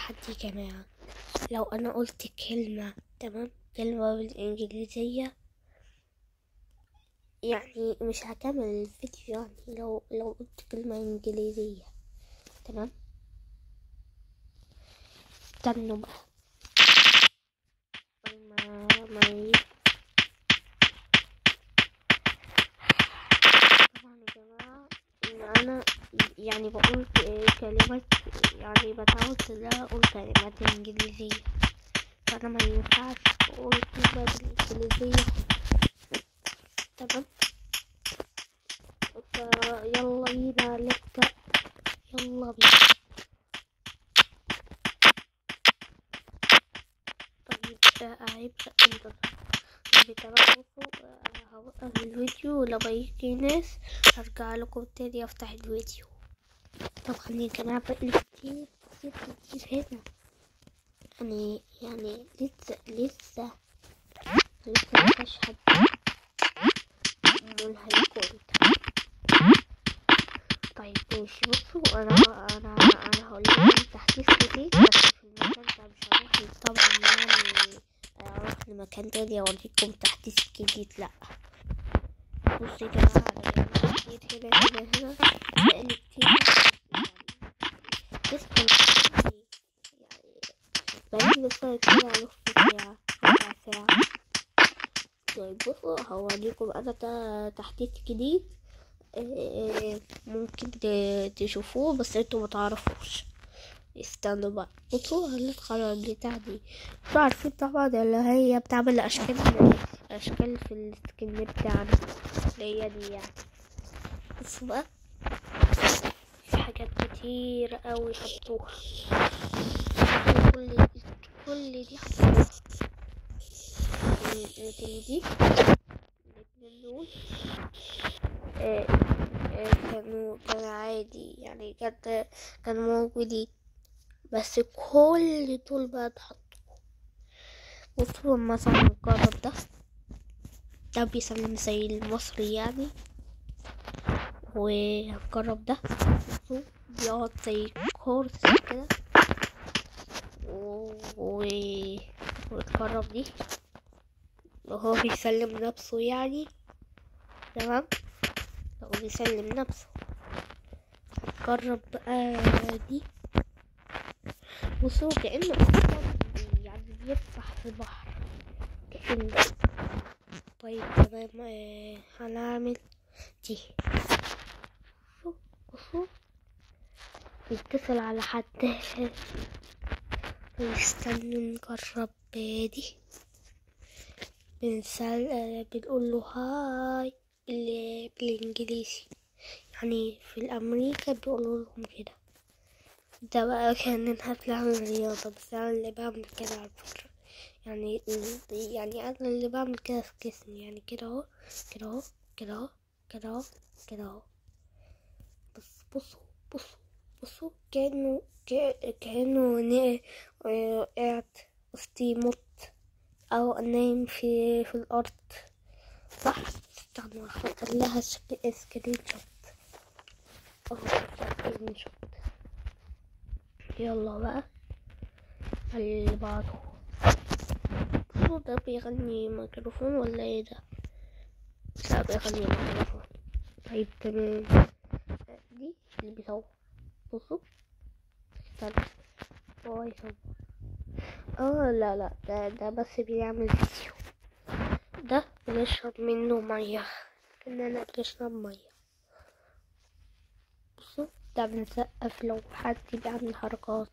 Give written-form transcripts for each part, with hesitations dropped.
تحدي يا جماعة. لو انا قلت كلمة، تمام، كلمة بالانجليزية، يعني مش هكمل الفيديو. يعني لو قلت كلمة انجليزية، تمام، استنوا بقى ما طبعا يا جماعة ان انا يعني بقول كلمات، يعني بتعود ان انا اقول كلمات انجليزية، فانا ما ينفعش اقول كلمة بالانجليزية، تمام. يلا بينا نبدأ، يلا بينا. طيب هيبدأ امتى؟ طيب تمام، بصوا انا هوقف الفيديو، ولما يجي ناس هرجع لكم تاني افتح الفيديو. طبعا يا جماعة بقلب كتير هنا، يعني لسه مفيش حد ملها الكود. طيب ماشي، بصوا انا هقول لكم تحديث جديد، بس في المكان ده مش هروح طبعا، يعني اروح لمكان تاني اوريكم تحديث جديد، لا. بصوا يا جماعة انا جيت هنا بقالي كتير، لسه يعني بقالي لسه كده نص ساعة، ربع ساعة. طيب بصوا هوريكم انا تحديث جديد، ممكن تشوفوه بس انتوا متعرفوش. استنوا بقى، بصوا هندخل البتاع دي. انتوا عارفين طبعا اللي هي بتعمل اشكال في السكن بتاعنا، اللي هي دي يعني. بصوا بقى، في حاجات كتير اوي حطوها، كل دي حطوها. دي الاتنين دول كانوا عادي، يعني كانوا موجودين، بس كل دول بقى اتحطوا. بصوا مثلا نجرب ده بيسلم زي المصري يعني، وهنجرب ده. بصوا بيقعد زي كورس كده، ونجرب دي وهو بيسلم نفسه يعني، تمام. هو بيسلم نفسه. هنجرب بقى دي. بصوا كأنه أصلا يعني بيسبح في البحر كأنه. طيب تمام، هنعمل دي. بصوا بيتصل على حد، بنستنى نجرب دي. بنقول له هاي بالانجليزي، يعني في الامريكا بيقولوا لهم كده. ده بقى كان هتعمل رياضة، بس انا اللي بعمل كده على فكرة، يعني انا اللي بعمل كده في جسمي، يعني كده اهو، كده اهو، كده اهو، كده اهو، كده اهو. بس بصوا كأنه قاعد قصدي مت او نايم في الارض، صح. استنوا احط لها سكرين شوت، سكرين شوت. يلا بقى اللي بعده. بصوا ده بيغني ميكروفون ولا ايه ده؟ لا بيغني ميكروفون. طيب تمام، دي اللي بيصور. بصوا استنى، هو يصور. لا ده بس بيعمل فيديو. ده بنشرب منه مية، كأننا بنشرب مية. بصوا ده بنسقف لو حد بيعمل حركات.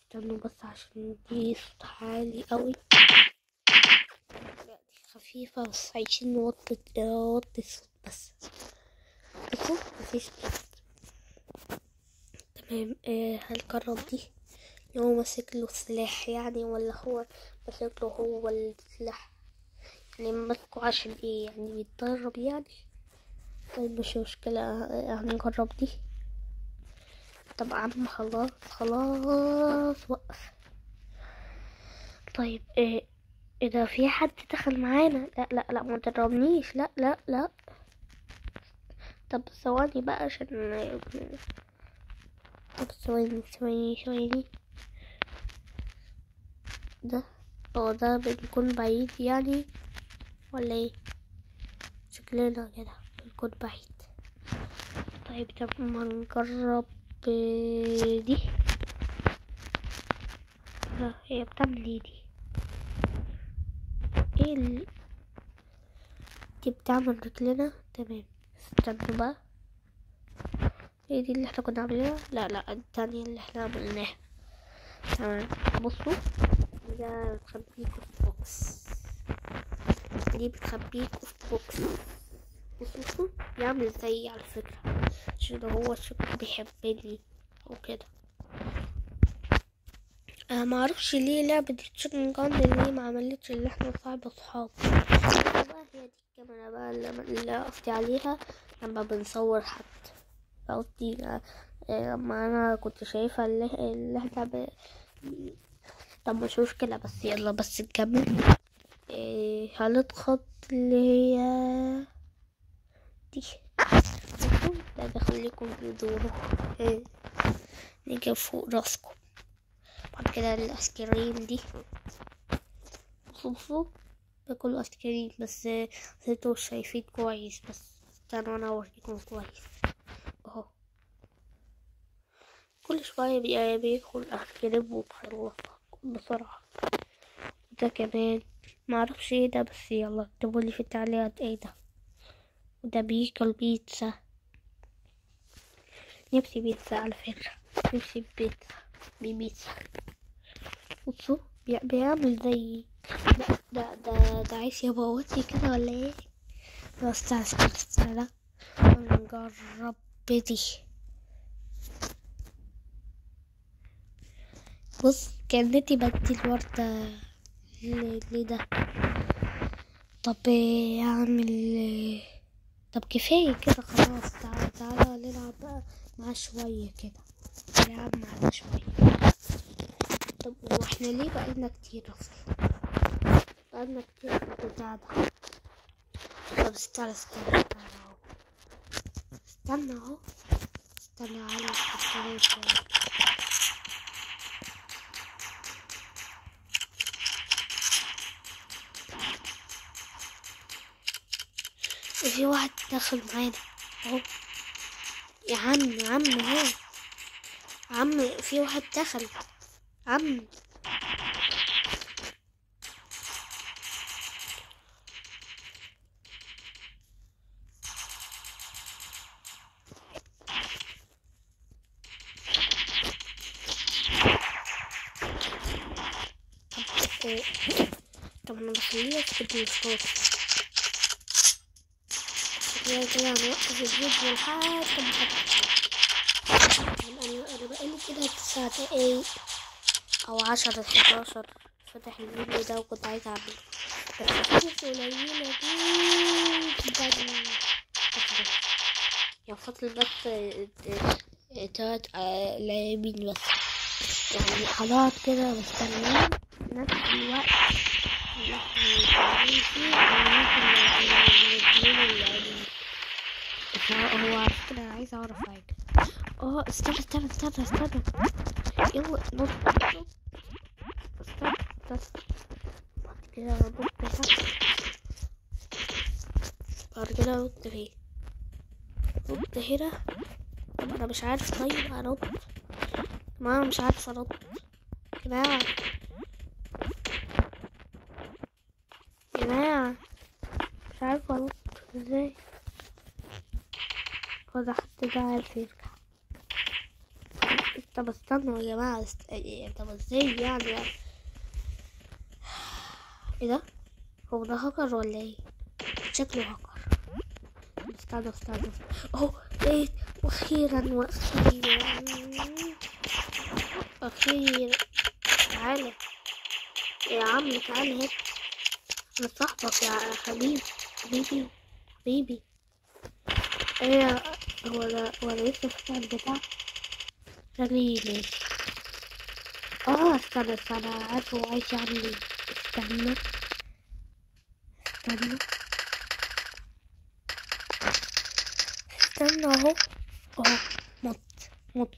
استنوا بس عشان دي صوت عالي قوي، لا دي خفيفة، بس عايزين نوطي الصوت بس. بصوا مفيش صوت، تمام. هنجرب دي. هو ماسك له السلاح يعني، ولا هو ماسك له هو السلاح؟ يعني ماسكه عشان ايه؟ يعني بيتدرب يعني. طيب مش مشكلة، هنجرب دي. طبعا خلاص وقف. طيب اذا في حد دخل معانا، لا ما تضربنيش، لا. طب ثواني بقى عشان طب ثواني. ده ده بنكون بعيد يعني ولا ايه؟ شكلنا كده بنكون بعيد. طيب طب ما نجرب دي. لا هي بتعمل ايه دي؟ ايه دي بتعمل رجلنا. تمام استنوا بقى. هي دي اللي احنا كنا عاملينها؟ لا التانية اللي احنا عملناها. تمام بصوا، ده بتخبيكوا في بوكس، دي بتخبيكوا في بوكس. بصوا يعمل زي على فكرة عشان هو شكله بيحبني وكده. انا معرفش ليه لعبة تشيكن جان اللي ما عملتش اللي احنا صاحب اصحاب بقى. هي دي الكاميرا بقى اللي قصدي عليها لما بنصور حد. قصدي لما انا كنت شايفة اللي احنا طب مش مشكلة، بس يلا بس نكمل. هنضغط اللي هي دي. لا بخليكم تدوروا نيجي فوق راسكم. بعد كده الايس دي بصوا باكل ايس كريم، بس انتوا شايفين كويس. بس استنوا انا اوريكم كويس اهو. كل شوية بياكل ايس كريم وبخلص بسرعة. ده كمان معرفش ايه ده، بس يلا اكتبولي في التعليقات ايه ده. وده بياكل بيتزا. نفسي بيتزا على فكرة، نفسي بيتزا. بصوا بيعمل زي ده عايز يبوظني كده ولا ايه؟ بس استنى نجرب دي. بص كانتي بدي الوردة اللي ده. طب اعمل طب كفاية كده خلاص. تعالى نلعب بقى معاه شوية كده. نلعب معاه شوية. طب واحنا ليه بقالنا كتير اصلا؟ بقالنا كتير في البتاع ده. طب استنى اهو. استنى على الكتاب. في واحد دخل معانا اهو. يا عم اهو. عم في واحد دخل. عم طب انا بخليه يسكت الصوت كده. هنوقف الفيديو لحد ما انا بقالي كده 9 دقايق او 10 11 فتح الفيديو ده وكنت عايزة اعمله، بس فلوس قليلة جدا. يا فضل بس 3 لاعبين بس، يعني حالات كده مستنيين نفس الوقت اللي احنا شغالين فيه بس هو على فكرة انا عايزة اعرف حاجة. استنى يلا نط استنى بعد كده نط فيه. نط هنا. طب انا مش عارف. طيب انط ما انا مش عارف انط يا جماعة مش عارف انط ازاي. هو ده حتى ده عارف يرجع. طب استنوا يا جماعة طب ازاي يعني ايه ده؟ هو ده هاكر ولا ايه؟ شكله هاكر. استنى اهو. ايه واخيرا تعالى يا عم تعالى هنا. انا صاحبك يا حبيبي. ايه هو لسه فتح البتاع شكلي ليه؟ استنى عارفه هو عايز يعمل ايه. استنى اهو. مت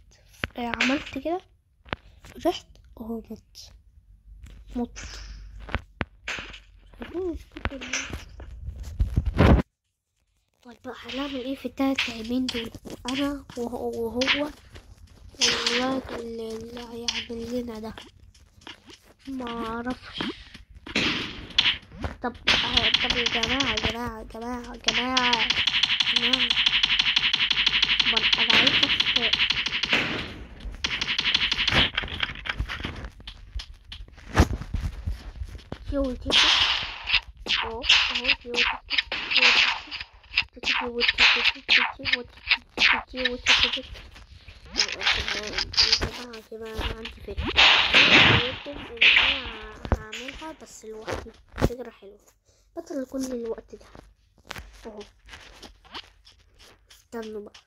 عملت كده، رحت وهو مت. طيب بقى هنعمل ايه في التلات لاعبين دول؟ انا وهو والواد اللي هيعمل لنا ده ما اعرفش. طب يا جماعة انا عايز عندي فكرة هعملها بس لوحدي، فكرة حلوة بطل كل الوقت ده اهو. استنوا بقى،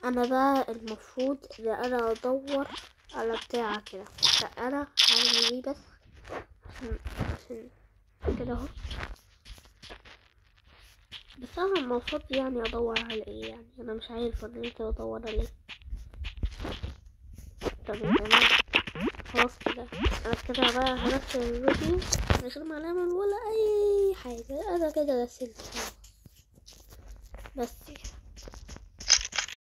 انا بقى المفروض ان انا ادور على بتاعة كده، فانا هعمل ايه بس عشان كده اهو. بس انا المفروض يعني ادور على ايه؟ يعني انا مش عارفه ان انت ادور على ايه. طب يا جماعه خلاص كده، انا كده بقى هنفس الفيديو من غير ما نعمل ولا اي حاجه، انا كده رسلت بس.